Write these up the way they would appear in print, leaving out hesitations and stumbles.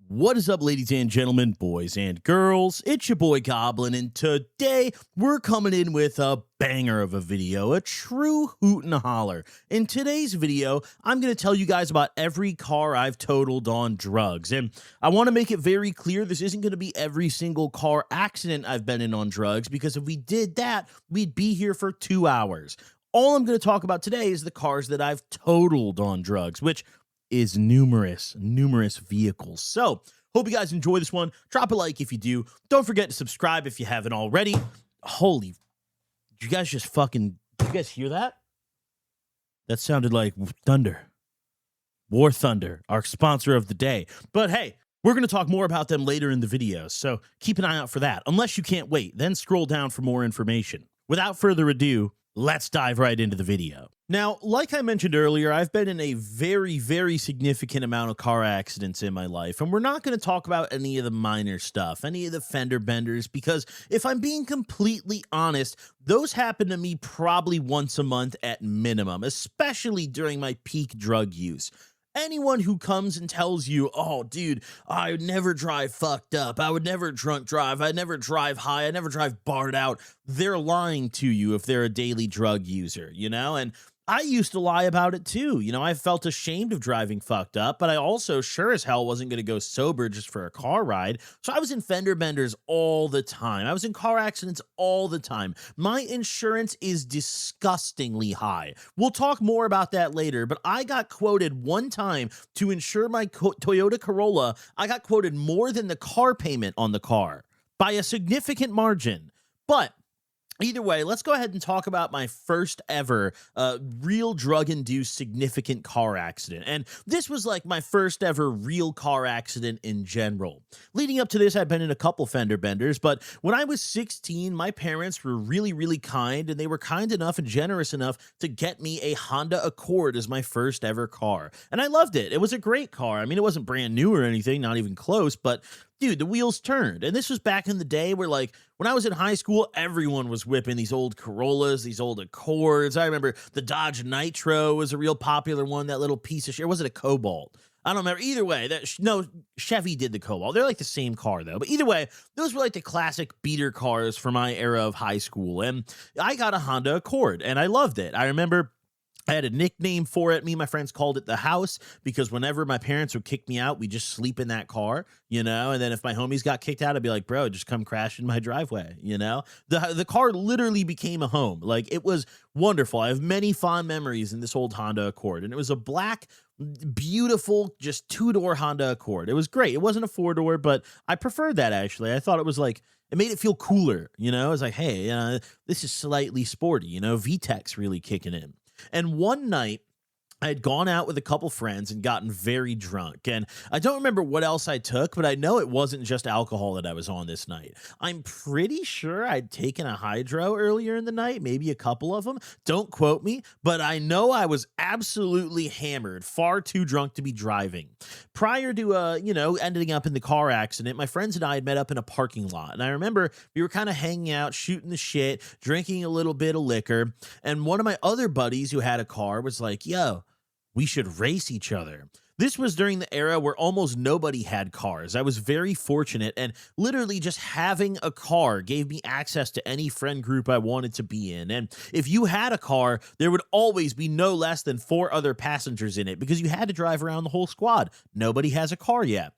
What is up, ladies and gentlemen, boys and girls? It's your boy Goblin, and today we're coming in with a banger of a video, a true hoot and holler. In today's video, I'm going to tell you guys about every car I've totaled on drugs, and I want to make it very clear this isn't going to be every single car accident I've been in on drugs, because if we did that, we'd be here for 2 hours. All I'm going to talk about today is the cars that I've totaled on drugs, which is numerous vehicles. So hope you guys enjoy this one. Drop a like if you do. Don't forget to subscribe if you haven't already. Holy, did you guys did you guys hear that? That sounded like thunder. War Thunder, our sponsor of the day. But hey, we're going to talk more about them later in the video, so keep an eye out for that. Unless you can't wait, then scroll down for more information. Without further ado, let's dive right into the video. Now, like I mentioned earlier, I've been in a very significant amount of car accidents in my life, and we're not going to talk about any of the minor stuff, any of the fender benders, because if I'm being completely honest, those happen to me probably once a month at minimum, especially during my peak drug use. Anyone who comes and tells you, oh, dude, I would never drive fucked up, I would never drunk drive, I never drive high, I never drive barred out, they're lying to you if they're a daily drug user, you know? And I used to lie about it too. You know, I felt ashamed of driving fucked up, but I also sure as hell wasn't going to go sober just for a car ride. So I was in fender benders all the time. I was in car accidents all the time. My insurance is disgustingly high. We'll talk more about that later, but I got quoted one time to insure my Toyota Corolla. I got quoted more than the car payment on the car by a significant margin. But either way, let's go ahead and talk about my first ever real drug-induced significant car accident. And this was like my first ever real car accident in general. Leading up to this, I've been in a couple fender benders, but when I was 16, my parents were really kind, and they were kind enough and generous enough to get me a Honda Accord as my first ever car. And I loved it. It was a great car. I mean, it wasn't brand new or anything, not even close, but dude, the wheels turned. And this was back in the day where, like, when I was in high school, everyone was whipping these old Corollas, these old Accords. I remember the Dodge Nitro was a real popular one, that little piece of shit. Or was it a Cobalt? I don't remember. Either way, no, Chevy did the Cobalt. They're like the same car, though. But either way, those were like the classic beater cars for my era of high school. And I got a Honda Accord, and I loved it. I remember I had a nickname for it. Me and my friends called it the house, because whenever my parents would kick me out, we'd just sleep in that car, you know? And then if my homies got kicked out, I'd be like, bro, just come crash in my driveway, you know? The car literally became a home. Like, it was wonderful. I have many fond memories in this old Honda Accord, and it was a black, beautiful, just two-door Honda Accord. It was great. It wasn't a four-door, but I preferred that, actually. I thought it was like, it made it feel cooler, you know? It was like, hey, this is slightly sporty, you know? VTEC's really kicking in. And one night, I had gone out with a couple friends and gotten very drunk, and I don't remember what else I took, but I know it wasn't just alcohol that I was on this night. I'm pretty sure I'd taken a hydro earlier in the night, maybe a couple of them. Don't quote me, but I know I was absolutely hammered, far too drunk to be driving. Prior to, ending up in the car accident, my friends and I had met up in a parking lot, and I remember we were kind of hanging out, shooting the shit, drinking a little bit of liquor, and one of my other buddies who had a car was like, yo, we should race each other. This was during the era where almost nobody had cars. I was very fortunate, and literally just having a car gave me access to any friend group I wanted to be in. And if you had a car, there would always be no less than 4 other passengers in it, because you had to drive around the whole squad. Nobody has a car yet.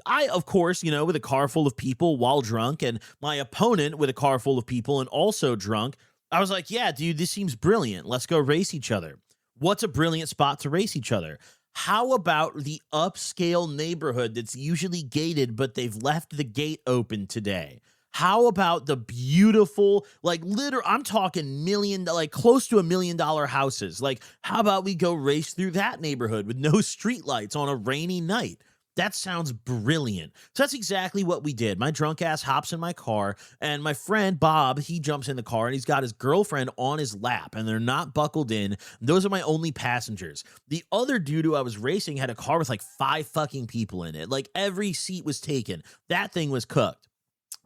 I, of course, with a car full of people while drunk, and my opponent with a car full of people and also drunk, I was like, yeah, dude, this seems brilliant. Let's go race each other. What's a brilliant spot to race each other? How about the upscale neighborhood that's usually gated, but they've left the gate open today? How about the beautiful, I'm talking close to $1 million houses? Like, how about we go race through that neighborhood with no streetlights on a rainy night? That sounds brilliant. So that's exactly what we did. My drunk ass hops in my car, and my friend Bob, he jumps in the car, and he's got his girlfriend on his lap, and they're not buckled in. Those are my only passengers. The other dude who I was racing had a car with like 5 fucking people in it. Like, every seat was taken. That thing was cooked.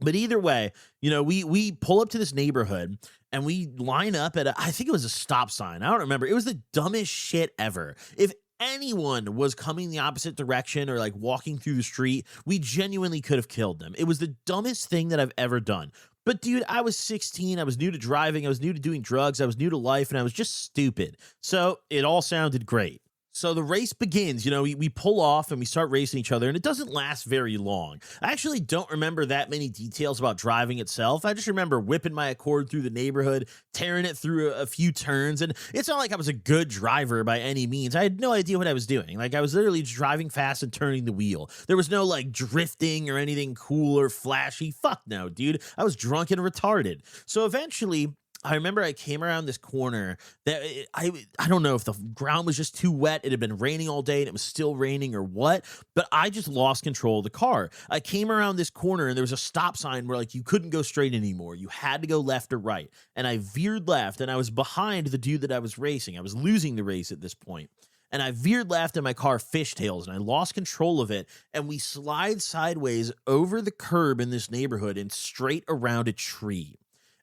But either way, we pull up to this neighborhood, and we line up at I think it was a stop sign. I don't remember. It was the dumbest shit ever. If anyone was coming the opposite direction or like walking through the street, we genuinely could have killed them. It was the dumbest thing that I've ever done. But dude, I was 16. I was new to driving. I was new to doing drugs. I was new to life, and I was just stupid. So it all sounded great. So the race begins. We pull off and we start racing each other, and it doesn't last very long. I actually don't remember that many details about driving itself. I just remember whipping my Accord through the neighborhood, tearing it through a few turns, and it's not like I was a good driver by any means. I had no idea what I was doing. Like, I was literally just driving fast and turning the wheel. There was no like drifting or anything cool or flashy. Fuck no, dude. I was drunk and retarded. So eventually, I remember I came around this corner that I don't know if the ground was just too wet. It had been raining all day and it was still raining or what, but I just lost control of the car. I came around this corner and there was a stop sign where like you couldn't go straight anymore. You had to go left or right. And I veered left and I was behind the dude that I was racing. I was losing the race at this point. And I veered left and my car fishtails and I lost control of it. And we slide sideways over the curb in this neighborhood and straight around a tree.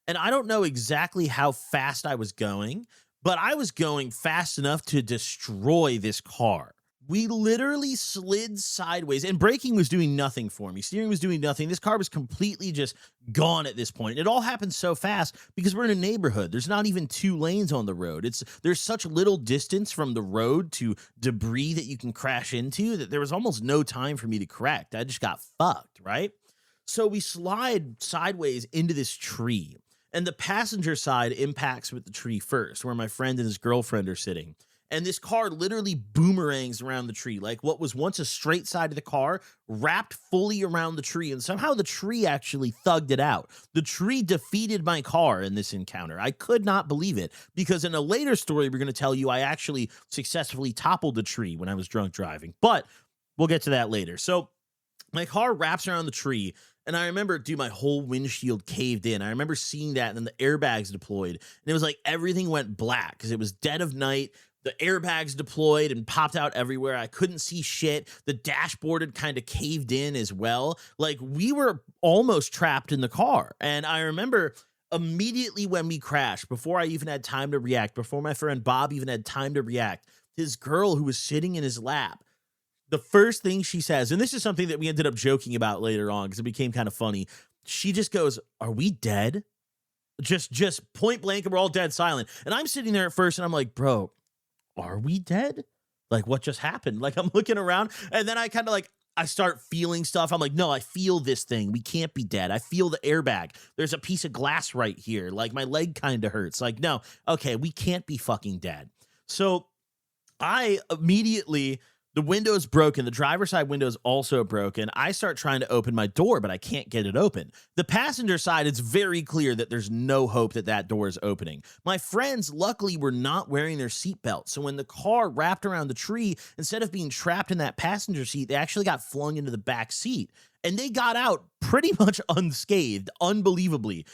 And I don't know exactly how fast I was going, but I was going fast enough to destroy this car. We literally slid sideways, and braking was doing nothing for me. Steering was doing nothing. This car was completely just gone at this point. It all happened so fast because we're in a neighborhood. There's not even 2 lanes on the road. There's such little distance from the road to debris that you can crash into that there was almost no time for me to correct. I just got fucked, right? So we slide sideways into this tree. And the passenger side impacts with the tree first, where my friend and his girlfriend are sitting. And this car literally boomerangs around the tree. Like what was once a straight side of the car wrapped fully around the tree. And somehow the tree actually thugged it out. The tree defeated my car in this encounter. I could not believe it because in a later story, we're going to tell you I actually successfully toppled the tree when I was drunk driving. But we'll get to that later. So my car wraps around the tree. And I remember, dude, my whole windshield caved in. I remember seeing that, and then the airbags deployed. And it was like everything went black because it was dead of night. The airbags deployed and popped out everywhere. I couldn't see shit. The dashboard had kind of caved in as well. Like, we were almost trapped in the car. And I remember immediately when we crashed, before I even had time to react, before my friend Bob even had time to react, his girl who was sitting in his lap, the first thing she says, and this is something that we ended up joking about later on because it became kind of funny. She just goes, "Are we dead?" Just point blank, and we're all dead silent. And I'm sitting there at first and I'm like, bro, are we dead? Like, what just happened? Like, I'm looking around and then I kind of like, I start feeling stuff. I'm like, no, I feel this thing. We can't be dead. I feel the airbag. There's a piece of glass right here. Like, my leg kind of hurts. Like, no, okay, we can't be fucking dead. So I immediately, the window's broken. The driver's side window is also broken. I start trying to open my door, but I can't get it open. The passenger side, it's very clear that there's no hope that that door is opening. My friends, luckily, were not wearing their seatbelts. So when the car wrapped around the tree, instead of being trapped in that passenger seat, they actually got flung into the back seat. And they got out pretty much unscathed, unbelievably.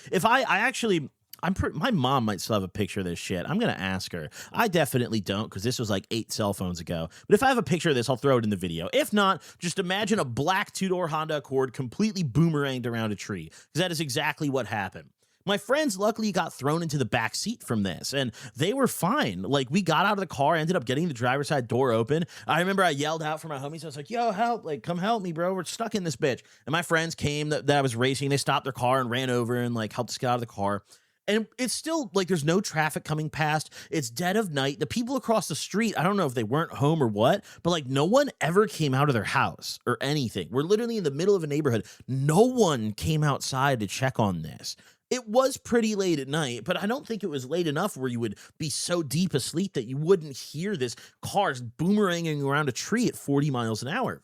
My mom might still have a picture of this shit. I'm going to ask her. I definitely don't because this was like 8 cell phones ago. But if I have a picture of this, I'll throw it in the video. If not, just imagine a black 2-door Honda Accord completely boomeranged around a tree because that is exactly what happened. My friends luckily got thrown into the back seat from this, and they were fine. Like, we got out of the car, ended up getting the driver's side door open. I remember I yelled out for my homies. I was like, yo, help. Like, come help me, bro. We're stuck in this bitch. And my friends came that I was racing. They stopped their car and ran over and, like, helped us get out of the car. And it's still, like, there's no traffic coming past. It's dead of night. The people across the street, I don't know if they weren't home or what, but, like, no one ever came out of their house or anything. We're literally in the middle of a neighborhood. No one came outside to check on this. It was pretty late at night, but I don't think it was late enough where you would be so deep asleep that you wouldn't hear this car boomeranging around a tree at 40 miles an hour.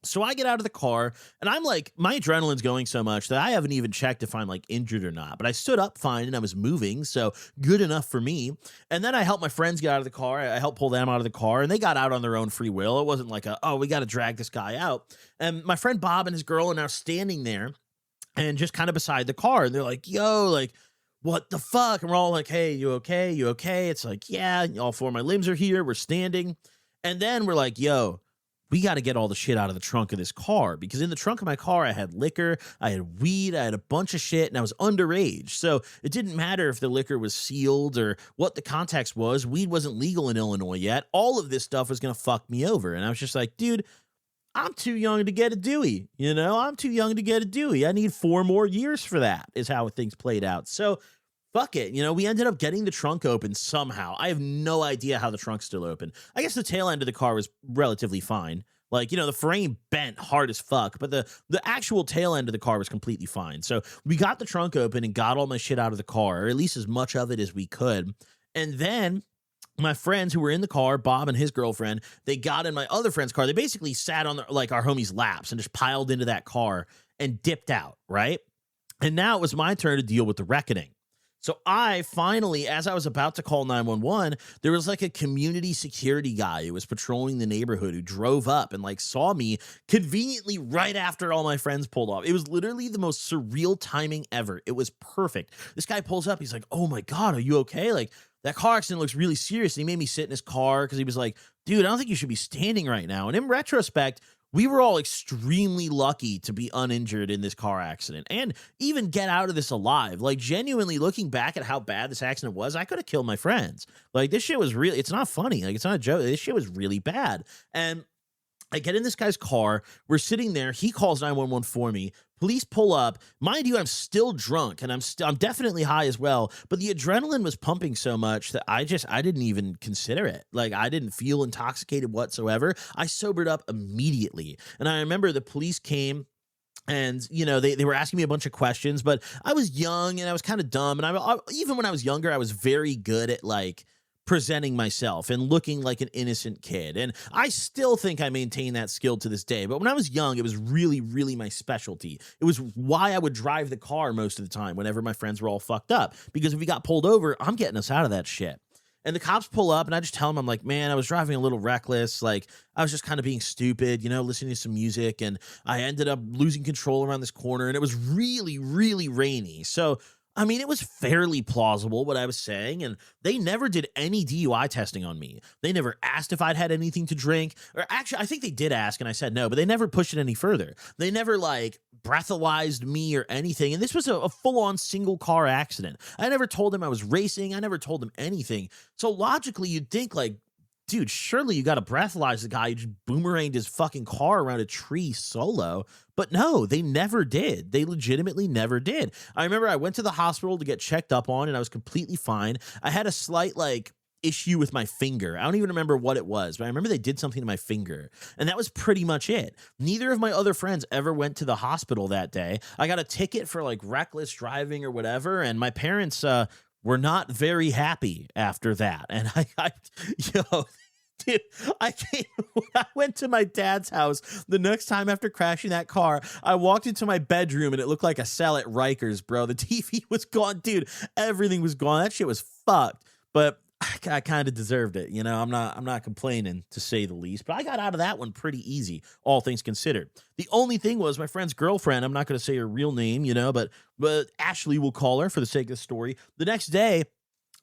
So I get out of the car and I'm like, my adrenaline's going so much that I haven't even checked if I'm like injured or not, but I stood up fine and I was moving. So good enough for me. And then I helped my friends get out of the car. I helped pull them out of the car and they got out on their own free will. It wasn't like we got to drag this guy out. And my friend Bob and his girl are now standing there and just kind of beside the car. And they're like, yo, like, what the fuck? And we're all like, hey, you okay? You okay? It's like, yeah, all 4 of my limbs are here. We're standing. And then we're like, yo, we got to get all the shit out of the trunk of this car, because in the trunk of my car, I had liquor, I had weed, I had a bunch of shit, and I was underage. So it didn't matter if the liquor was sealed or what the context was. Weed wasn't legal in Illinois yet. All of this stuff was going to fuck me over. And I was just like, dude, I'm too young to get a Dewey. You know, I'm too young to get a Dewey. I need 4 more years for that, is how things played out. So fuck it. You know, we ended up getting the trunk open somehow. I have no idea how the trunk's still open. I guess the tail end of the car was relatively fine. Like, you know, the frame bent hard as fuck, but the actual tail end of the car was completely fine. So we got the trunk open and got all my shit out of the car, or at least as much of it as we could. And then my friends who were in the car, Bob and his girlfriend, they got in my other friend's car. They basically sat on like our homie's laps and just piled into that car and dipped out, right? And now it was my turn to deal with the reckoning. So I finally, as I was about to call 911, there was like a community security guy who was patrolling the neighborhood who drove up and like saw me conveniently right after all my friends pulled off. It was literally the most surreal timing ever. It was perfect. This guy pulls up. He's like, "Oh my God, are you okay? Like, that car accident looks really serious." And he made me sit in his car because he was like, "Dude, I don't think you should be standing right now." And in retrospect, we were all extremely lucky to be uninjured in this car accident and even get out of this alive. Like, genuinely looking back at how bad this accident was, I could have killed my friends. Like, this shit was really, it's not funny. Like, it's not a joke. This shit was really bad. And I get in this guy's car. We're sitting there. He calls 911 for me. Police pull up. Mind you, I'm still drunk and I'm definitely high as well. But the adrenaline was pumping so much that I didn't even consider it. Like, I didn't feel intoxicated whatsoever. I sobered up immediately. And I remember the police came. And, you know, they were asking me a bunch of questions, but I was young and I was kind of dumb. And even when I was younger, I was very good at like presenting myself and looking like an innocent kid. And I still think I maintain that skill to this day. But when I was young, it was really, really my specialty. It was why I would drive the car most of the time whenever my friends were all fucked up. Because if we got pulled over, I'm getting us out of that shit. And the cops pull up and I just tell them, I'm like, "Man, I was driving a little reckless. Like, I was just kind of being stupid, you know, listening to some music. And I ended up losing control around this corner. And it was really, really rainy. So I mean, it was fairly plausible what I was saying, and they never did any DUI testing on me. They never asked if I'd had anything to drink, or actually, I think they did ask, and I said no, but they never pushed it any further. They never, like, breathalyzed me or anything, and this was a full-on single-car accident. I never told them I was racing. I never told them anything. So logically, you'd think, like, dude, surely you got to breathalyze the guy who just boomeranged his fucking car around a tree solo. But no, they never did. They legitimately never did. I remember I went to the hospital to get checked up on and I was completely fine. I had a slight like issue with my finger. I don't even remember what it was, but I remember they did something to my finger. And that was pretty much it. Neither of my other friends ever went to the hospital that day. I got a ticket for like reckless driving or whatever. And my parents, were not very happy after that. And yo, dude, when I went to my dad's house the next time after crashing that car, I walked into my bedroom and it looked like a cell at Rikers, bro. The TV was gone, dude. Everything was gone. That shit was fucked. But I kind of deserved it. You know, I'm not complaining, to say the least, but I got out of that one pretty easy, all things considered. The only thing was my friend's girlfriend, I'm not going to say her real name, you know, but Ashley, will call her for the sake of the story. The next day,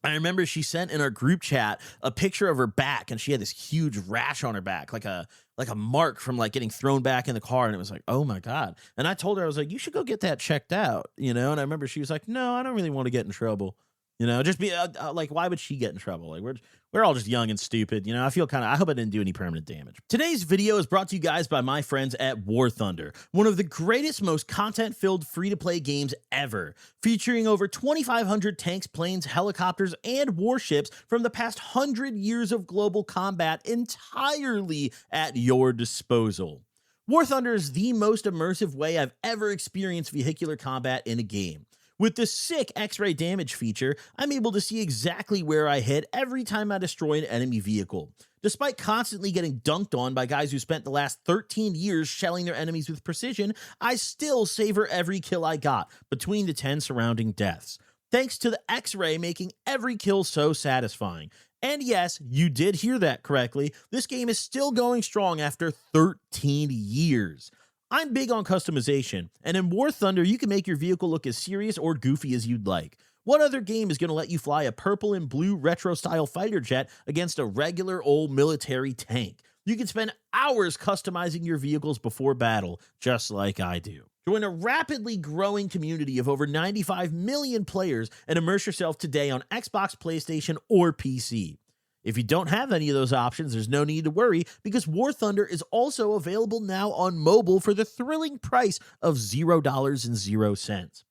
I remember she sent in our group chat a picture of her back, and she had this huge rash on her back, like a mark from like getting thrown back in the car. And it was like, oh my God. And I told her, I was like, you should go get that checked out, you know? And I remember she was like, no, I don't really want to get in trouble. You know, just be like, why would she get in trouble? Like, we're all just young and stupid. You know, I hope I didn't do any permanent damage. Today's video is brought to you guys by my friends at War Thunder, one of the greatest, most content-filled free-to-play games ever, featuring over 2,500 tanks, planes, helicopters, and warships from the past 100 years of global combat entirely at your disposal. War Thunder is the most immersive way I've ever experienced vehicular combat in a game. With the sick X-ray damage feature, I'm able to see exactly where I hit every time I destroy an enemy vehicle. Despite constantly getting dunked on by guys who spent the last 13 years shelling their enemies with precision, I still savor every kill I got between the 10 surrounding deaths. Thanks to the X-ray making every kill so satisfying. And yes, you did hear that correctly, this game is still going strong after 13 years. I'm big on customization, and in War Thunder, you can make your vehicle look as serious or goofy as you'd like. What other game is going to let you fly a purple and blue retro-style fighter jet against a regular old military tank? You can spend hours customizing your vehicles before battle, just like I do. Join a rapidly growing community of over 95 million players and immerse yourself today on Xbox, PlayStation, or PC. If you don't have any of those options, there's no need to worry because War Thunder is also available now on mobile for the thrilling price of $0.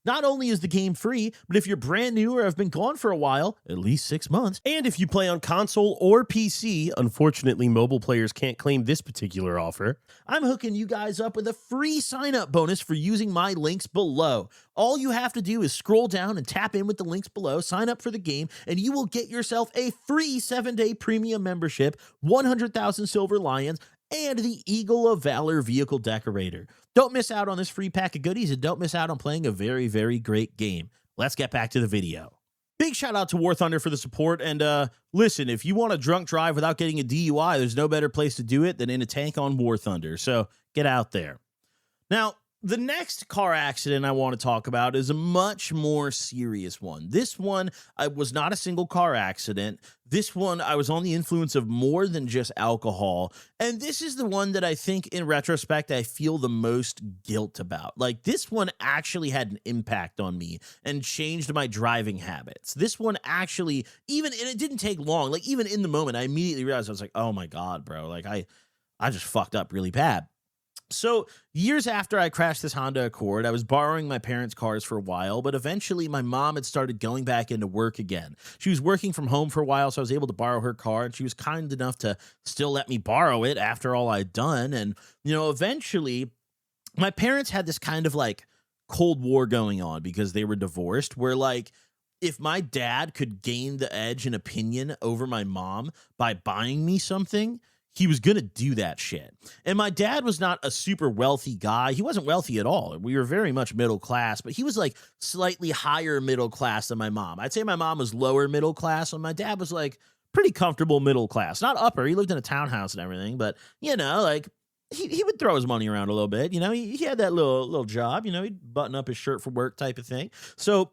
Not only is the game free, but if you're brand new or have been gone for a while, at least 6 months, And if you play on console or PC, unfortunately, mobile players can't claim this particular offer. I'm hooking you guys up with a free sign-up bonus for using my links below. All you have to do is scroll down and tap in with the links below, sign up for the game, and you will get yourself a free 7-day premium membership, 100,000 Silver Lions, and the Eagle of Valor vehicle decorator. Don't miss out on this free pack of goodies and don't miss out on playing a very, very great game. Let's get back to the video. Big shout out to War Thunder for the support. And listen, if you want a drunk drive without getting a DUI, there's no better place to do it than in a tank on War Thunder. So get out there. Now, the next car accident I want to talk about is a much more serious one. This one was not a single car accident. This one, I was on the influence of more than just alcohol. And this is the one that I think, in retrospect, I feel the most guilt about. Like, this one actually had an impact on me and changed my driving habits. This one actually, and it didn't take long. Like, even in the moment, I immediately realized, I was like, oh my God, bro. Like, I just fucked up really bad. So years after I crashed this Honda Accord, I was borrowing my parents' cars for a while, but eventually my mom had started going back into work again. She was working from home for a while, so I was able to borrow her car, and she was kind enough to still let me borrow it after all I'd done. And, eventually my parents had this kind of like Cold War going on because they were divorced, where like, if my dad could gain the edge in opinion over my mom by buying me something, he was going to do that shit. And my dad was not a super wealthy guy. He wasn't wealthy at all. We were very much middle class, but he was like slightly higher middle class than my mom. I'd say my mom was lower middle class, and my dad was like pretty comfortable middle class. Not upper. He lived in a townhouse and everything, but, like he would throw his money around a little bit. He had that little job. He'd button up his shirt for work type of thing. So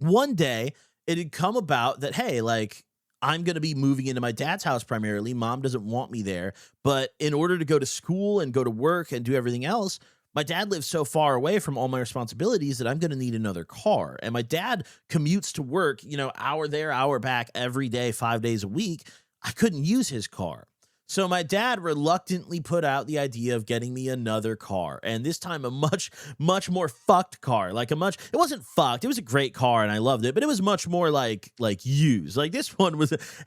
one day it had come about that, hey, like, I'm going to be moving into my dad's house primarily. Mom doesn't want me there. But in order to go to school and go to work and do everything else, my dad lives so far away from all my responsibilities that I'm going to need another car. And my dad commutes to work, hour there, hour back every day, 5 days a week. I couldn't use his car. So my dad reluctantly put out the idea of getting me another car, and this time a much, much more fucked car. It wasn't fucked. It was a great car and I loved it, but it was much more like used. Like this one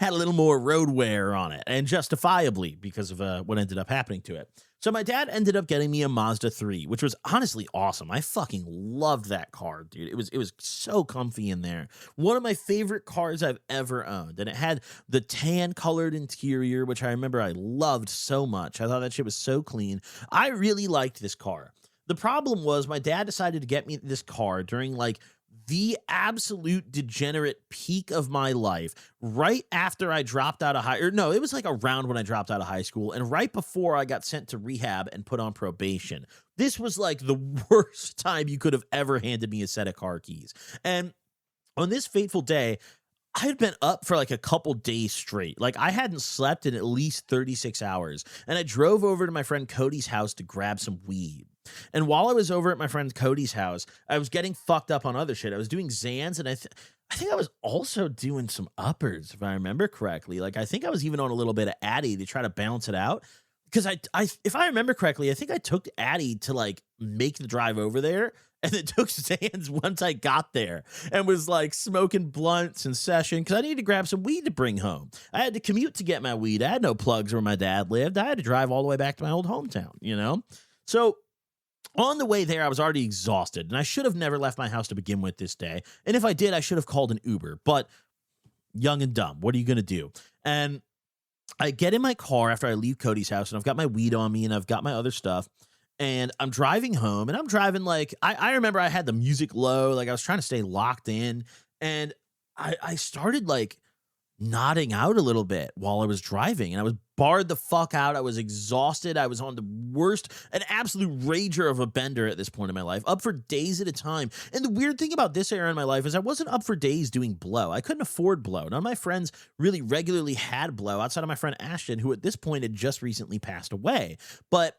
had a little more road wear on it, and justifiably because of what ended up happening to it. So my dad ended up getting me a Mazda 3, which was honestly awesome. I fucking loved that car, dude. It was so comfy in there. One of my favorite cars I've ever owned. And it had the tan colored interior, which I remember I loved so much. I thought that shit was so clean. I really liked this car. The problem was my dad decided to get me this car during like the absolute degenerate peak of my life, right after I dropped out of it was like around when I dropped out of high school and right before I got sent to rehab and put on probation. This was like the worst time you could have ever handed me a set of car keys. And on this fateful day, I had been up for like a couple days straight. Like I hadn't slept in at least 36 hours. And I drove over to my friend Cody's house to grab some weed. And while I was over at my friend Cody's house, I was getting fucked up on other shit. I was doing Xans, and I think I was also doing some uppers, if I remember correctly. Like I think I was even on a little bit of Addy to try to balance it out. Because if I remember correctly, I think I took Addy to like make the drive over there, and then took Xans once I got there and was like smoking blunts in session because I needed to grab some weed to bring home. I had to commute to get my weed. I had no plugs where my dad lived. I had to drive all the way back to my old hometown, So on the way there, I was already exhausted, and I should have never left my house to begin with this day. And if I did, I should have called an Uber, but young and dumb, what are you going to do? And I get in my car after I leave Cody's house, and I've got my weed on me, and I've got my other stuff, and I'm driving home, and I'm driving like, I remember I had the music low, like I was trying to stay locked in, and I started like nodding out a little bit while I was driving, and I was barred the fuck out. I was exhausted. I was on the worst, an absolute rager of a bender at this point in my life, up for days at a time. And the weird thing about this era in my life is I wasn't up for days doing blow. I couldn't afford blow. None of my friends really regularly had blow outside of my friend Ashton, who at this point had just recently passed away. But,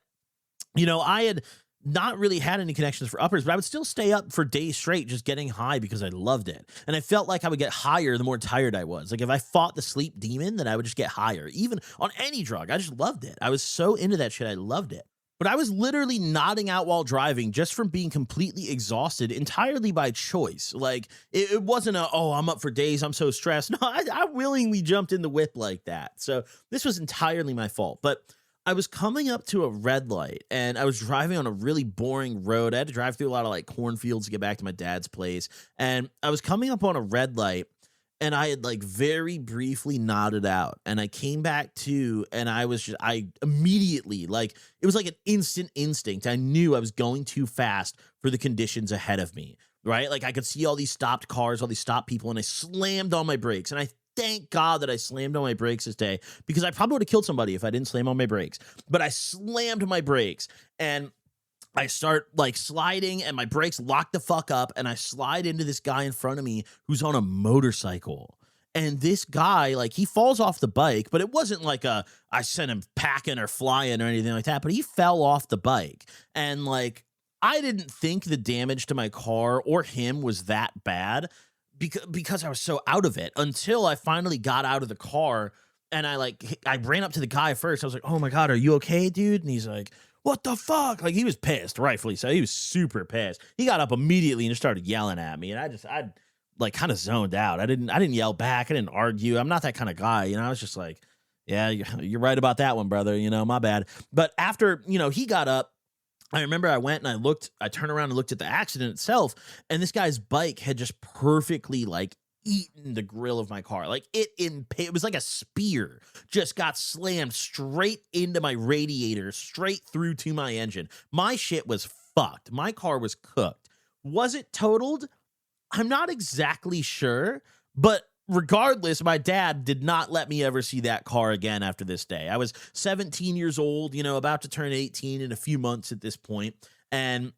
you know, I had not really had any connections for uppers, but I would still stay up for days straight just getting high because I loved it. And I felt like I would get higher the more tired I was. Like if I fought the sleep demon, then I would just get higher, even on any drug. I just loved it. I was so into that shit. I loved it. But I was literally nodding out while driving just from being completely exhausted entirely by choice. Like it wasn't oh, I'm up for days, I'm so stressed. No, I willingly jumped in the whip like that. So this was entirely my fault. But I was coming up to a red light and I was driving on a really boring road. I had to drive through a lot of like cornfields to get back to my dad's place. And I was coming up on a red light and I had like very briefly nodded out and I came back to, and I immediately, like, it was like an instant instinct. I knew I was going too fast for the conditions ahead of me, right? Like I could see all these stopped cars, all these stopped people, and I slammed on my brakes. And I thank God that I slammed on my brakes this day, because I probably would have killed somebody if I didn't slam on my brakes. But I slammed my brakes and I start like sliding and my brakes lock the fuck up and I slide into this guy in front of me who's on a motorcycle. And this guy, like, he falls off the bike, but it wasn't like I sent him packing or flying or anything like that, but he fell off the bike. And like, I didn't think the damage to my car or him was that bad, because I was so out of it, until I finally got out of the car and I ran up to the guy first. I was like, "Oh my God, are you okay, dude?" And he's like, "What the fuck?" Like, he was pissed, rightfully so. He was super pissed. He got up immediately and just started yelling at me. And I like kind of zoned out. I didn't yell back. I didn't argue. I'm not that kind of guy. You know, I was just like, "Yeah, you're right about that one, brother. You know, my bad." But after, you know, he got up, I remember I went and I turned around and looked at the accident itself, and this guy's bike had just perfectly like eaten the grill of my car. Like it was like a spear just got slammed straight into my radiator, straight through to my engine. My shit was fucked. My car was cooked. Was it totaled? I'm not exactly sure, but regardless, my dad did not let me ever see that car again after this day. I was 17 years old, you know, about to turn 18 in a few months at this point. And,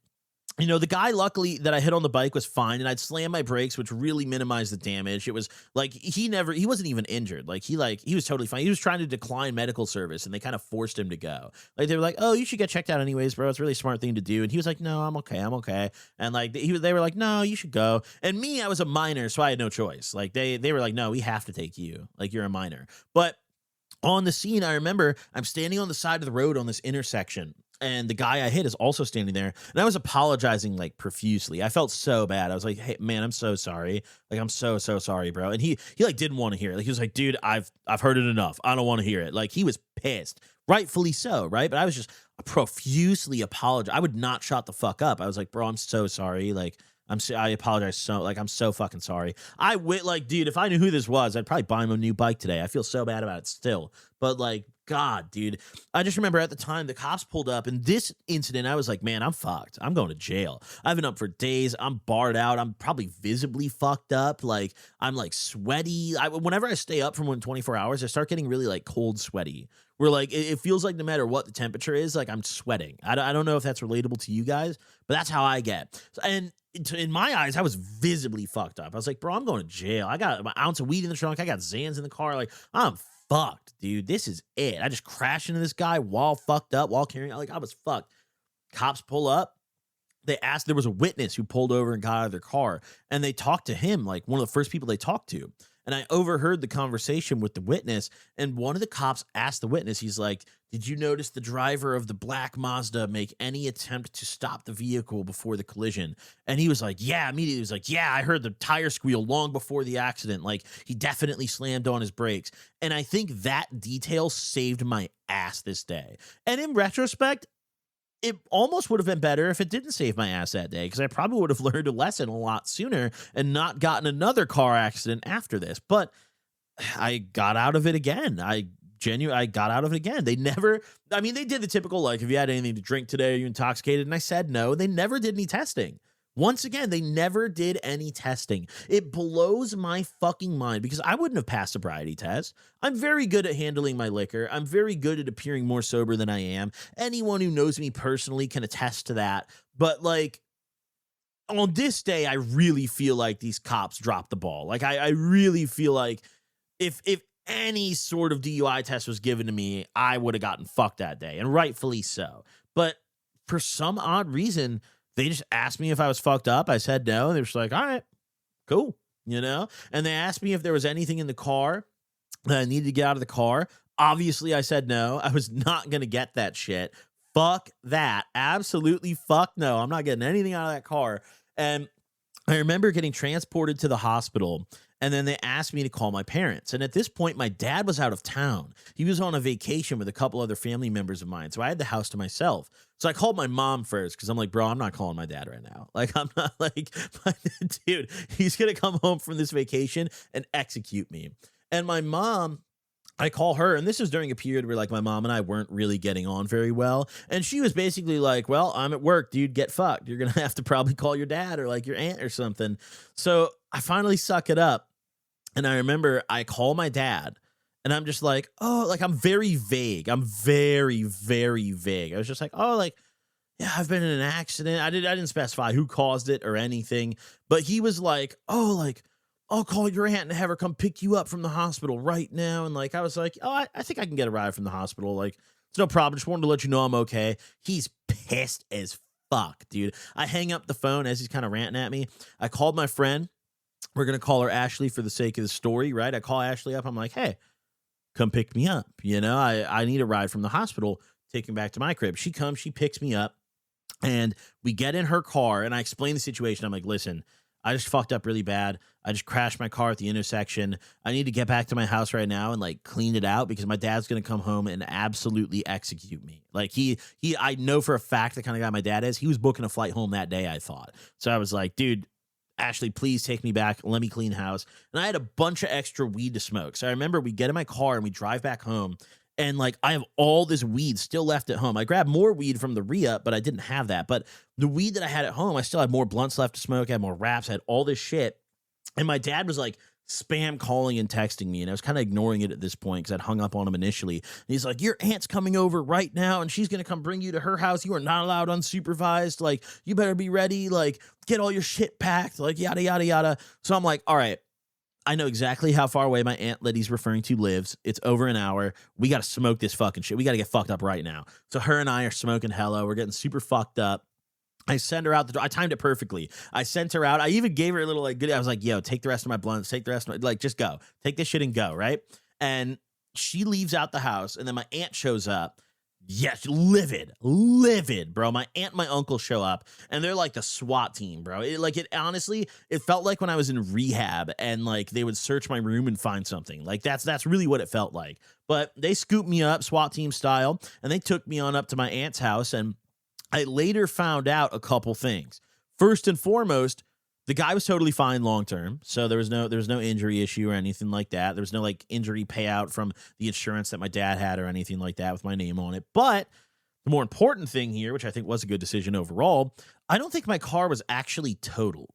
you know, the guy, luckily, that I hit on the bike was fine, and I'd slam my brakes, which really minimized the damage. It was like he wasn't even injured. Like he was totally fine. He was trying to decline medical service, and they kind of forced him to go. Like, they were like, "Oh, you should get checked out anyways, bro. It's a really smart thing to do." And he was like, "No, I'm okay. And like they were like, "No, you should go." And me, I was a minor, so I had no choice. Like they were like, "No, we have to take you. Like, you're a minor." But on the scene, I remember I'm standing on the side of the road on this intersection, and the guy I hit is also standing there, and I was apologizing like profusely. I felt so bad. I was like, "Hey, man, I'm so sorry. Like, I'm so sorry, bro." And he like didn't want to hear it. Like, he was like, "Dude, I've heard it enough. I don't want to hear it." Like, he was pissed, rightfully so, right? But I was just profusely apologize. I would not shut the fuck up. I was like, "Bro, I'm so sorry. Like, I apologize so, like, I'm so fucking sorry." Like, dude, if I knew who this was, I'd probably buy him a new bike today. I feel so bad about it still. But like, God, dude, I just remember at the time the cops pulled up, and this incident, I was like, "Man, I'm fucked. I'm going to jail. I've been up for days. I'm barred out. I'm probably visibly fucked up. Like, I'm like sweaty. Whenever I stay up for more than 24 hours, I start getting really like cold sweaty, where like it feels like no matter what the temperature is, like I'm sweating. I don't know if that's relatable to you guys, but that's how I get. And in my eyes, I was visibly fucked up. I was like, "Bro, I'm going to jail. I got an ounce of weed in the trunk. I got Zans in the car. Like, I'm fucked, dude. This is it." I just crashed into this guy while fucked up, while carrying, like, I was fucked. Cops pull up. There was a witness who pulled over and got out of their car, and they talked to him, like one of the first people they talked to. And I overheard the conversation with the witness, and one of the cops asked the witness, he's like, "Did you notice the driver of the black Mazda make any attempt to stop the vehicle before the collision?" And he was like, "Yeah," immediately. He was like, "Yeah, I heard the tire squeal long before the accident. Like, he definitely slammed on his brakes." And I think that detail saved my ass this day. And in retrospect, it almost would have been better if it didn't save my ass that day, because I probably would have learned a lesson a lot sooner and not gotten another car accident after this. But I got out of it again. I got out of it again. They did the typical, like, "Have you had anything to drink today? Are you intoxicated?" And I said no. They never did any testing, Once again, they never did any testing. It blows my fucking mind because I wouldn't have passed sobriety tests. I'm very good at handling my liquor. I'm very good at appearing more sober than I am. Anyone who knows me personally can attest to that. But like on this day, I really feel like these cops dropped the ball. Like I really feel like if any sort of DUI test was given to me, I would have gotten fucked that day, and rightfully so. But for some odd reason, they just asked me if I was fucked up. I said no, and they were just like, all right, cool, you know? And they asked me if there was anything in the car that I needed to get out of the car. Obviously, I said no. I was not going to get that shit. Fuck that. Absolutely fuck no. I'm not getting anything out of that car. And I remember getting transported to the hospital, and then they asked me to call my parents. And at this point, my dad was out of town. He was on a vacation with a couple other family members of mine, so I had the house to myself. So I called my mom first because I'm like, bro, I'm not calling my dad right now. Like, I'm not like, dude, he's going to come home from this vacation and execute me. And my mom, I call her, and this is during a period where like my mom and I weren't really getting on very well. And she was basically like, well, I'm at work, dude, get fucked. You're going to have to probably call your dad or like your aunt or something. So I finally suck it up. And I remember I call my dad, and I'm just like, oh, like I'm very vague. I'm very, very vague. I was just like, oh, like, yeah, I've been in an accident. I didn't specify who caused it or anything. But he was like, oh, like, I'll call your aunt and have her come pick you up from the hospital right now. And like, I was like, oh, I think I can get a ride from the hospital. Like, it's no problem. Just wanted to let you know I'm okay. He's pissed as fuck, dude. I hang up the phone as he's kind of ranting at me. I called my friend. We're going to call her Ashley for the sake of the story, right? I call Ashley up. I'm like, hey, come pick me up. You know, I need a ride from the hospital, take me back to my crib. She comes, she picks me up, and we get in her car, and I explain the situation. I'm like, listen, I just fucked up really bad. I just crashed my car at the intersection. I need to get back to my house right now and like clean it out because my dad's going to come home and absolutely execute me. Like I know for a fact the kind of guy my dad is. He was booking a flight home that day, I thought. So I was like, dude, Ashley, please take me back. Let me clean house. And I had a bunch of extra weed to smoke. So I remember we get in my car and we drive back home. And like, I have all this weed still left at home. I grabbed more weed from the re-up, but I didn't have that. But the weed that I had at home, I still had more blunts left to smoke. I had more wraps. I had all this shit. And my dad was like spam calling and texting me. And I was kind of ignoring it at this point because I'd hung up on him initially. And he's like, your aunt's coming over right now and she's going to come bring you to her house. You are not allowed unsupervised. Like, you better be ready. Like, get all your shit packed. Like, yada, yada, yada. So I'm like, all right. I know exactly how far away my aunt that he's referring to lives. It's over an hour. We got to smoke this fucking shit. We got to get fucked up right now. So her and I are smoking hella. We're getting super fucked up. I send her out the door. I timed it perfectly. I sent her out. I even gave her a little like good. I was like, yo, take the rest of my blunts. Take the rest of my, like, just go. Take this shit and go, right? And she leaves out the house. And then my aunt shows up. Yes, livid, bro. My aunt and my uncle show up, and they're like the SWAT team, bro. Honestly, it felt like when I was in rehab, and like they would search my room and find something. Like that's really what it felt like. But they scooped me up, SWAT team style, and they took me on up to my aunt's house. And I later found out a couple things. First and foremost, the guy was totally fine long term, so there was no injury issue or anything like that. There was no like injury payout from the insurance that my dad had or anything like that with my name on it. But the more important thing here, which I think was a good decision overall, I don't think my car was actually totaled.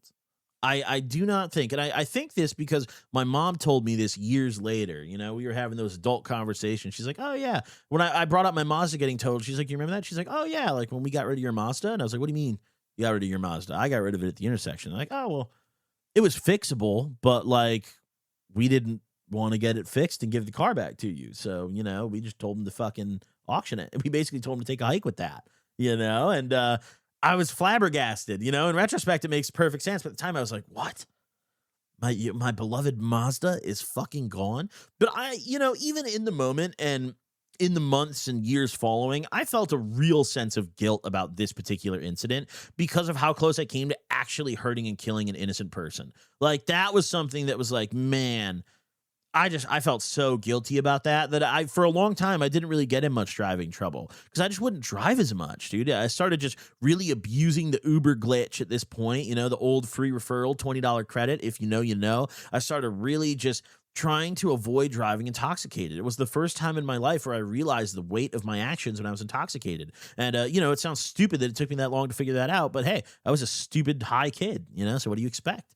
I do not think, and I think this because my mom told me this years later. You know, we were having those adult conversations. She's like, oh yeah. When I brought up my Mazda getting totaled, she's like, you remember that? She's like, oh yeah, like when we got rid of your Mazda. And I was like, what do you mean? You got rid of your Mazda? I got rid of it at the intersection. Like, oh, well, it was fixable, but like we didn't want to get it fixed and give the car back to you. So, you know, we just told him to fucking auction it. And we basically told him to take a hike with that, you know? And I was flabbergasted, you know? In retrospect, it makes perfect sense. But at the time I was like, what? My beloved Mazda is fucking gone. But even in the moment and in the months and years following, I felt a real sense of guilt about this particular incident because of how close I came to actually hurting and killing an innocent person. Like, that was something that was like, man, I felt so guilty about that for a long time, I didn't really get in much driving trouble because I just wouldn't drive as much, dude. I started just really abusing the Uber glitch at this point, you know, the old free referral, $20 credit. If you know, you know. I started really just trying to avoid driving intoxicated. It was the first time in my life where I realized the weight of my actions when I was intoxicated. And, it sounds stupid that it took me that long to figure that out, but hey, I was a stupid high kid, so what do you expect?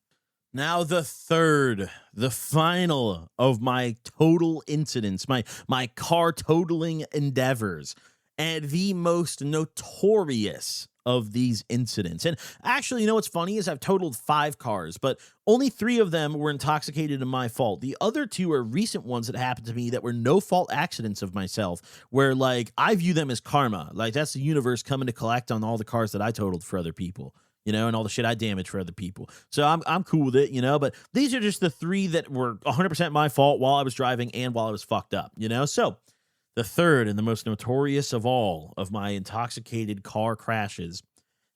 Now, the third, the final of my total incidents, my car totaling endeavors, and the most notorious of these incidents. And actually, what's funny is I've totaled 5 cars, but only 3 of them were intoxicated and my fault. The other 2 are recent ones that happened to me that were no fault accidents of myself, where like I view them as karma. Like that's the universe coming to collect on all the cars that I totaled for other people. And all the shit I damaged for other people. So I'm cool with it, but these are just the 3 that were 100% my fault while I was driving and while I was fucked up, So the third and the most notorious of all of my intoxicated car crashes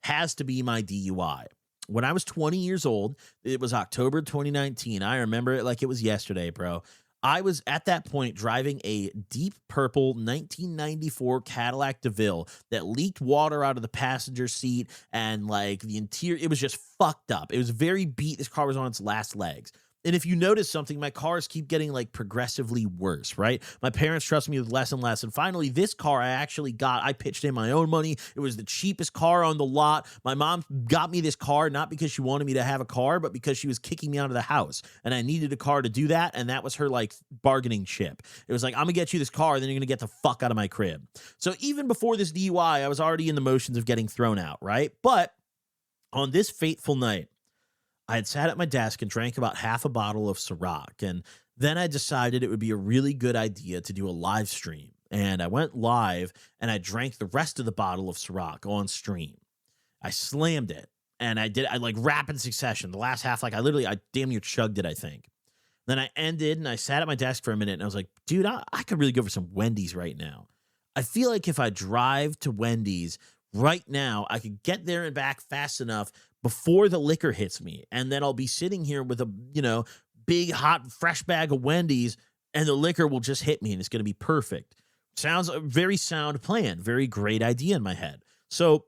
has to be my DUI. When I was 20 years old, it was October 2019. I remember it like it was yesterday, bro. I was at that point driving a deep purple 1994 Cadillac DeVille that leaked water out of the passenger seat, and like the interior, it was just fucked up. It was very beat. This car was on its last legs. And if you notice something, my cars keep getting like progressively worse, right? My parents trust me with less and less. And finally, this car I pitched in my own money. It was the cheapest car on the lot. My mom got me this car, not because she wanted me to have a car, but because she was kicking me out of the house. And I needed a car to do that. And that was her like bargaining chip. It was like, I'm gonna get you this car, then you're gonna get the fuck out of my crib. So even before this DUI, I was already in the motions of getting thrown out, right? But on this fateful night, I had sat at my desk and drank about half a bottle of Ciroc, and then I decided it would be a really good idea to do a live stream. And I went live and I drank the rest of the bottle of Ciroc on stream. I slammed it and I like rapid succession. The last half, like I damn near chugged it, I think. Then I ended and I sat at my desk for a minute and I was like, dude, I could really go for some Wendy's right now. I feel like if I drive to Wendy's right now, I could get there and back fast enough before the liquor hits me. And then I'll be sitting here with a, big, hot, fresh bag of Wendy's, and the liquor will just hit me and it's going to be perfect. Sounds a very sound plan, very great idea in my head. So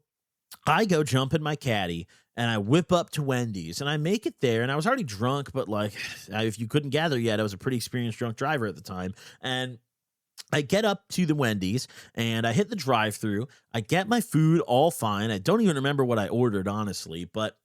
I go jump in my caddy and I whip up to Wendy's and I make it there. And I was already drunk, but like, if you couldn't gather yet, I was a pretty experienced drunk driver at the time. And I get up to the Wendy's and I hit the drive-thru. I get my food all fine. I don't even remember what I ordered, honestly, but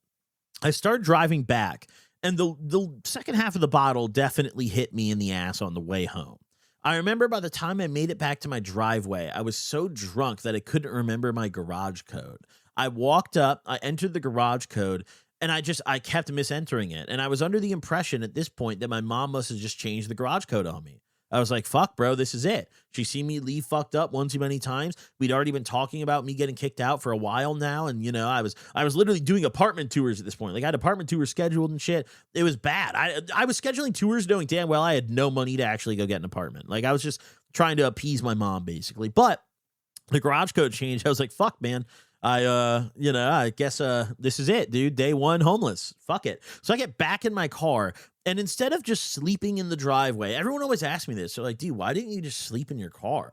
I start driving back, and the second half of the bottle definitely hit me in the ass on the way home. I remember by the time I made it back to my driveway, I was so drunk that I couldn't remember my garage code. I walked up, I entered the garage code, and I kept misentering it. And I was under the impression at this point that my mom must have just changed the garage code on me. I was like, fuck, bro, this is it. She seen me leave fucked up one too many times. We'd already been talking about me getting kicked out for a while now. And, I was literally doing apartment tours at this point. Like, I had apartment tours scheduled and shit. It was bad. I was scheduling tours knowing damn well I had no money to actually go get an apartment. Like, I was just trying to appease my mom, basically. But the garage code changed. I was like, fuck, man. I guess this is it, dude. Day 1 homeless. Fuck it. So I get back in my car, and instead of just sleeping in the driveway, everyone always asks me this. They're like, dude, why didn't you just sleep in your car?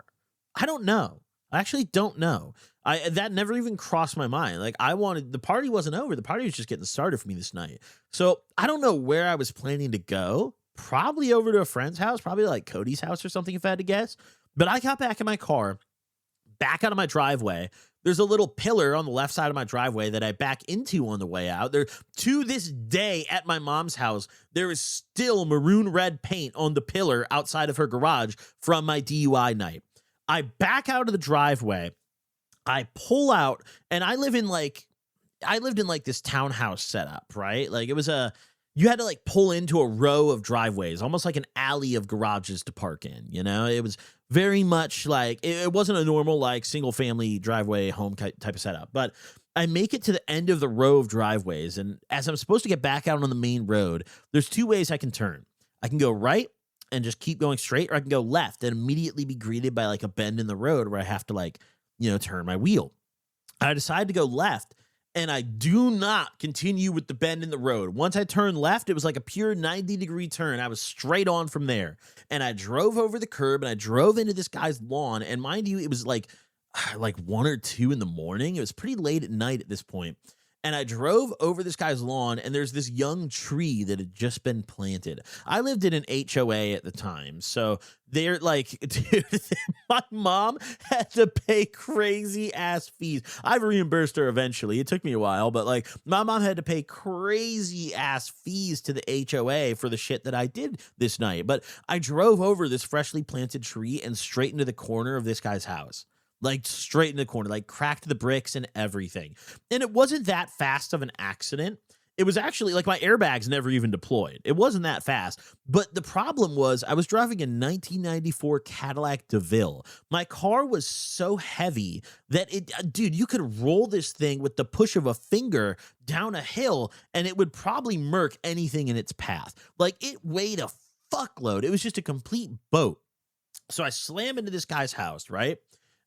I don't know. I actually don't know. That never even crossed my mind. Like, the party wasn't over. The party was just getting started for me this night. So I don't know where I was planning to go. Probably over to a friend's house, probably like Cody's house or something, if I had to guess. But I got back in my car, back out of my driveway. There's a little pillar on the left side of my driveway that I back into on the way out. There, to this day at my mom's house, there is still maroon red paint on the pillar outside of her garage from my DUI night. I back out of the driveway. I pull out, and I lived in like this townhouse setup, right? Like you had to like pull into a row of driveways, almost like an alley of garages to park in, It was very much like, it wasn't a normal like single family driveway home type of setup, but I make it to the end of the row of driveways. And as I'm supposed to get back out on the main road, there's 2 ways I can turn. I can go right and just keep going straight, or I can go left and immediately be greeted by like a bend in the road where I have to like, turn my wheel. I decided to go left, and I do not continue with the bend in the road. Once I turned left, it was like a pure 90-degree turn. I was straight on from there. And I drove over the curb, and I drove into this guy's lawn. And mind you, it was like 1 or 2 in the morning. It was pretty late at night at this point. and I drove over this guy's lawn, and there's this young tree that had just been planted. I lived in an HOA at the time, so they're like, dude, my mom had to pay crazy ass fees. I've reimbursed her eventually. It took me a while, but like my mom had to pay crazy ass fees to the HOA for the shit that I did this night. But I drove over this freshly planted tree and straight into the corner of this guy's house. Like straight in the corner, like cracked the bricks and everything. And it wasn't that fast of an accident. It was actually like my airbags never even deployed. It wasn't that fast. But the problem was I was driving a 1994 Cadillac DeVille. My car was so heavy that dude, you could roll this thing with the push of a finger down a hill and it would probably murk anything in its path. Like it weighed a fuckload. It was just a complete boat. So I slam into this guy's house, right?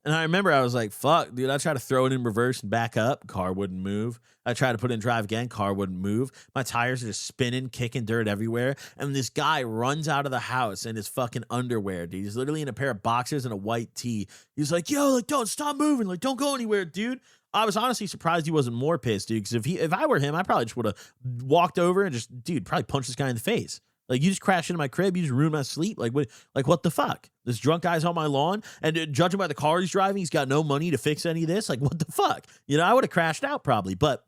And I remember I was like, fuck, dude, I tried to throw it in reverse and back up. Car wouldn't move. I tried to put it in drive again. Car wouldn't move. My tires are just spinning, kicking dirt everywhere. And this guy runs out of the house in his fucking underwear, dude. He's literally in a pair of boxers and a white tee. He's like, yo, like, don't stop moving. Like, don't go anywhere, dude. I was honestly surprised he wasn't more pissed, dude. Because if I were him, I probably just would have walked over and just, dude, probably punched this guy in the face. Like, you just crashed into my crib. You just ruined my sleep. Like, what the fuck? This drunk guy's on my lawn, and judging by the car he's driving, he's got no money to fix any of this. Like, what the fuck? You know, I would have crashed out probably. But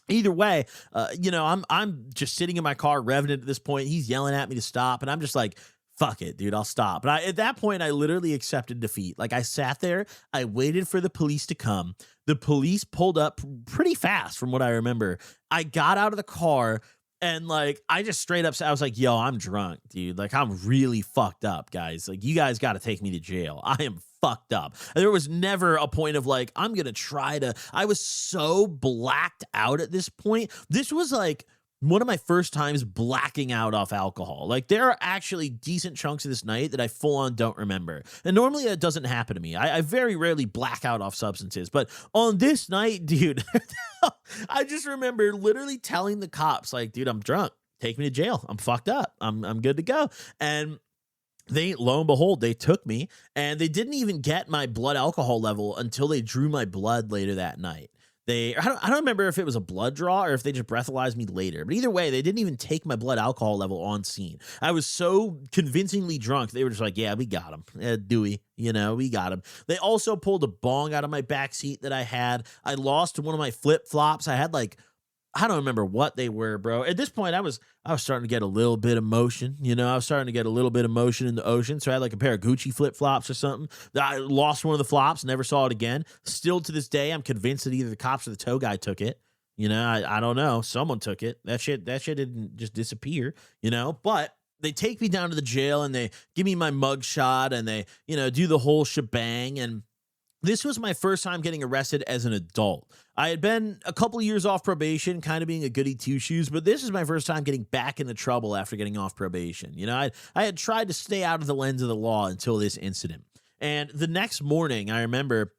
either way, you know, I'm just sitting in my car, revving it at this point. He's yelling at me to stop, and I'm just like, fuck it, dude, I'll stop. But at that point, I literally accepted defeat. Like, I sat there, I waited for the police to come. The police pulled up pretty fast from what I remember. I got out of the car, and like, I just straight up said, I was like, yo, I'm drunk, dude. Like, I'm really fucked up, guys. Like, you guys got to take me to jail. I am fucked up. And there was never a point of like, I'm going to try to, I was so blacked out at this point. This was like one of my first times blacking out off alcohol. Like, there are actually decent chunks of this night that I full on don't remember. And normally that doesn't happen to me. I very rarely black out off substances. But on this night, dude, I just remember literally telling the cops, like, dude, I'm drunk. Take me to jail. I'm fucked up. I'm good to go. And they, lo and behold, they took me, and they didn't even get my blood alcohol level until they drew my blood later that night. I don't remember if it was a blood draw or if they just breathalyzed me later. But either way, they didn't even take my blood alcohol level on scene. I was so convincingly drunk. They were just like, yeah, we got him. Dewey, you know, we got him. They also pulled a bong out of my back seat that I had. I lost one of my flip-flops. I had like, I don't remember what they were, bro. At this point, I was starting to get a little bit of motion. You know, I was starting to get a little bit of motion in the ocean. So I had like a pair of Gucci flip-flops or something. I lost one of the flops, never saw it again. Still to this day, I'm convinced that either the cops or the tow guy took it. You know, I don't know. Someone took it. That shit didn't just disappear, you know, but they take me down to the jail and they give me my mug shot and they, you know, do the whole shebang. And this was my first time getting arrested as an adult. I had been a couple of years off probation, kind of being a goody two-shoes, but this is my first time getting back into trouble after getting off probation. You know, I had tried to stay out of the lens of the law until this incident. And the next morning, I remember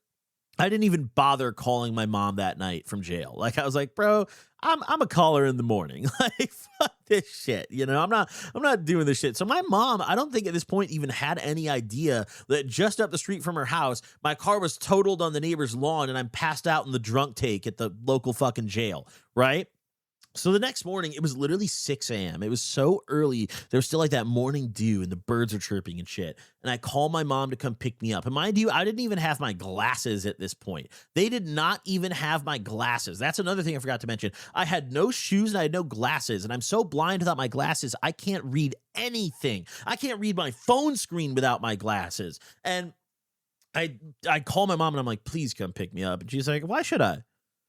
I didn't even bother calling my mom that night from jail. Like, I was like, bro, I'm a caller in the morning. Like, fuck this shit. You know, I'm not doing this shit. So my mom, I don't think at this point even had any idea that just up the street from her house, my car was totaled on the neighbor's lawn and I'm passed out in the drunk take at the local fucking jail. Right? So the next morning, it was literally 6 a.m. It was so early. There was still like that morning dew and the birds are chirping and shit. And I called my mom to come pick me up. And mind you, I didn't even have my glasses at this point. They did not even have my glasses. That's another thing I forgot to mention. I had no shoes and I had no glasses. And I'm so blind without my glasses, I can't read anything. I can't read my phone screen without my glasses. And I call my mom and I'm like, please come pick me up. And she's like, why should I?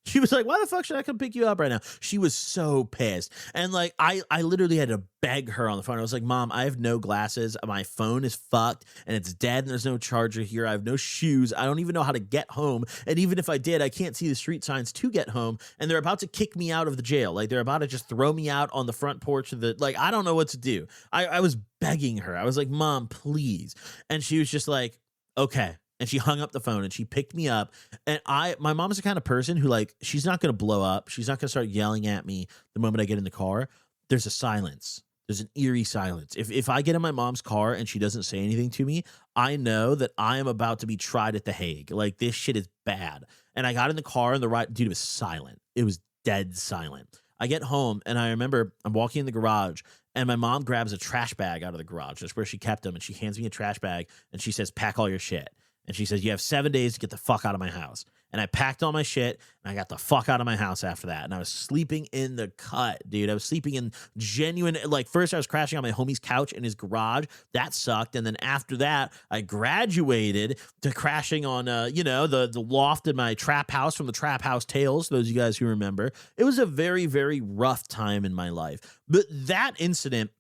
She was like, why the fuck should I come pick you up right now? She was so pissed. And like, I literally had to beg her on the phone. I was like, Mom, I have no glasses. My phone is fucked and it's dead and there's no charger here. I have no shoes. I don't even know how to get home. And even if I did, I can't see the street signs to get home. And they're about to kick me out of the jail. Like, they're about to just throw me out on the front porch of the, like, I don't know what to do. I was begging her. I was like, Mom, please. And she was just like, okay. And she hung up the phone and she picked me up. And my mom is the kind of person who, like, she's not going to blow up. She's not going to start yelling at me the moment I get in the car. There's a silence. There's an eerie silence. If I get in my mom's car and she doesn't say anything to me, I know that I am about to be tried at The Hague. Like, this shit is bad. And I got in the car and dude, it was silent. It was dead silent. I get home and I remember I'm walking in the garage and my mom grabs a trash bag out of the garage. That's where she kept them. And she hands me a trash bag and she says, pack all your shit. And she says, you have 7 days to get the fuck out of my house. And I packed all my shit and I got the fuck out of my house after that. And I was sleeping in the cut, dude. I was sleeping in genuine, like first I was crashing on my homie's couch in his garage. That sucked. And then after that, I graduated to crashing on, the loft in my trap house from the Trap House Tales. Those of you guys who remember, it was a very, very rough time in my life. But that incident,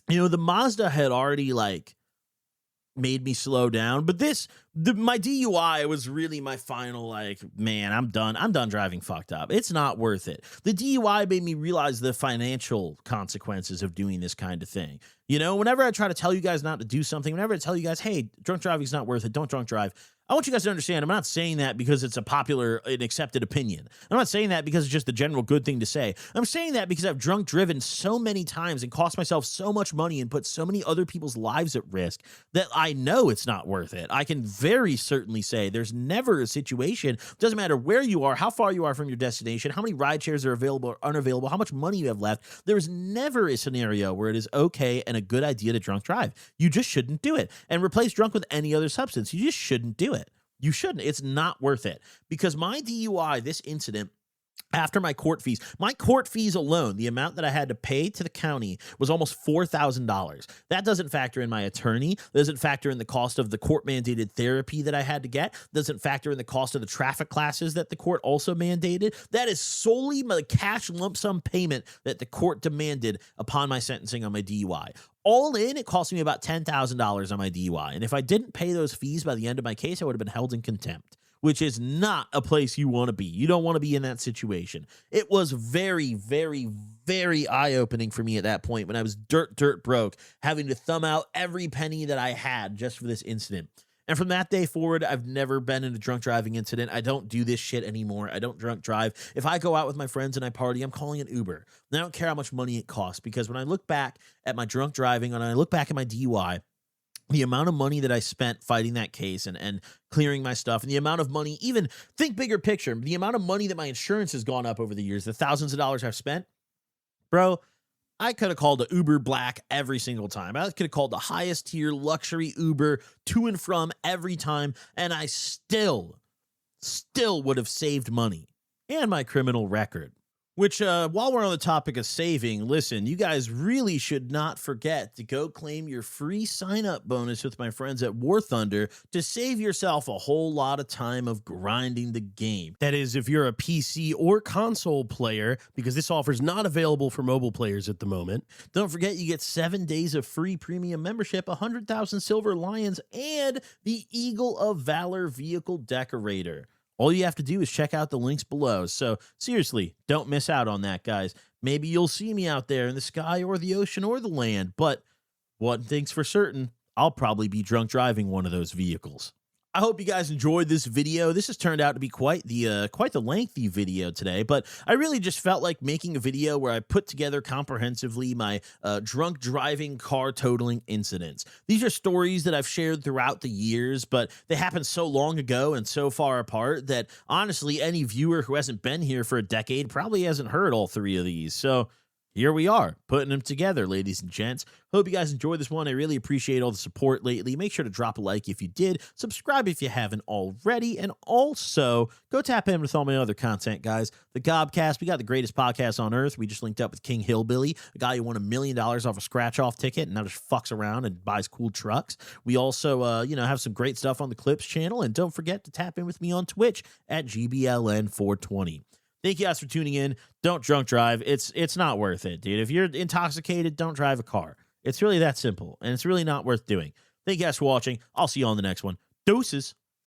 the Mazda had already made me slow down. But my DUI was really my final, man, I'm done driving fucked up. It's not worth it. The DUI made me realize the financial consequences of doing this kind of thing. Whenever I try to tell you guys not to do something, whenever I tell you guys, hey, drunk driving is not worth it, don't drunk drive, I want you guys to understand, I'm not saying that because it's a popular and accepted opinion. I'm not saying that because it's just the general good thing to say. I'm saying that because I've drunk driven so many times and cost myself so much money and put so many other people's lives at risk that I know it's not worth it. I can very certainly say there's never a situation, doesn't matter where you are, how far you are from your destination, how many ride shares are available or unavailable, how much money you have left. There's never a scenario where it is okay and a good idea to drunk drive. You just shouldn't do it. And replace drunk with any other substance. You just shouldn't do it. You shouldn't. It's not worth it. Because my DUI, this incident, after my court fees alone, the amount that I had to pay to the county was almost $4,000. That doesn't factor in my attorney, doesn't factor in the cost of the court-mandated therapy that I had to get, doesn't factor in the cost of the traffic classes that the court also mandated. That is solely my cash lump sum payment that the court demanded upon my sentencing on my DUI. All in, it cost me about $10,000 on my DUI. And if I didn't pay those fees by the end of my case, I would have been held in contempt, which is not a place you want to be. You don't want to be in that situation. It was very, very, very eye-opening for me at that point when I was dirt broke, having to thumb out every penny that I had just for this incident. And from that day forward, I've never been in a drunk driving incident. I don't do this shit anymore. I don't drunk drive. If I go out with my friends and I party, I'm calling an Uber. And I don't care how much money it costs, because when I look back at my drunk driving and I look back at my DUI, the amount of money that I spent fighting that case and clearing my stuff, and the amount of money, even think bigger picture, the amount of money that my insurance has gone up over the years, the thousands of dollars I've spent, bro, I could have called a Uber Black every single time. I could have called the highest tier luxury Uber to and from every time, and I still would have saved money and my criminal record. Which, while we're on the topic of saving, listen, you guys really should not forget to go claim your free sign-up bonus with my friends at War Thunder to save yourself a whole lot of time of grinding the game. That is, if you're a PC or console player, because this offer is not available for mobile players at the moment. Don't forget, you get 7 days of free premium membership, 100,000 Silver Lions, and the Eagle of Valor vehicle decorator. All you have to do is check out the links below. So seriously, don't miss out on that, guys. Maybe you'll see me out there in the sky or the ocean or the land, but one thing's for certain, I'll probably be drunk driving one of those vehicles. I hope you guys enjoyed this video. This has turned out to be quite the lengthy video today, but I really just felt like making a video where I put together comprehensively my drunk driving car totaling incidents. These are stories that I've shared throughout the years, but they happened so long ago and so far apart that honestly, any viewer who hasn't been here for a decade probably hasn't heard all three of these. So here we are, putting them together, ladies and gents. Hope you guys enjoyed this one. I really appreciate all the support lately. Make sure to drop a like if you did. Subscribe if you haven't already. And also, go tap in with all my other content, guys. The Gobcast, we got the greatest podcast on earth. We just linked up with King Hillbilly, a guy who won $1 million off a scratch-off ticket and now just fucks around and buys cool trucks. We also, have some great stuff on the Clips channel. And don't forget to tap in with me on Twitch at GBLN420. Thank you guys for tuning in. Don't drunk drive. It's not worth it, dude. If you're intoxicated, don't drive a car. It's really that simple, and it's really not worth doing. Thank you guys for watching. I'll see you on the next one. Deuces.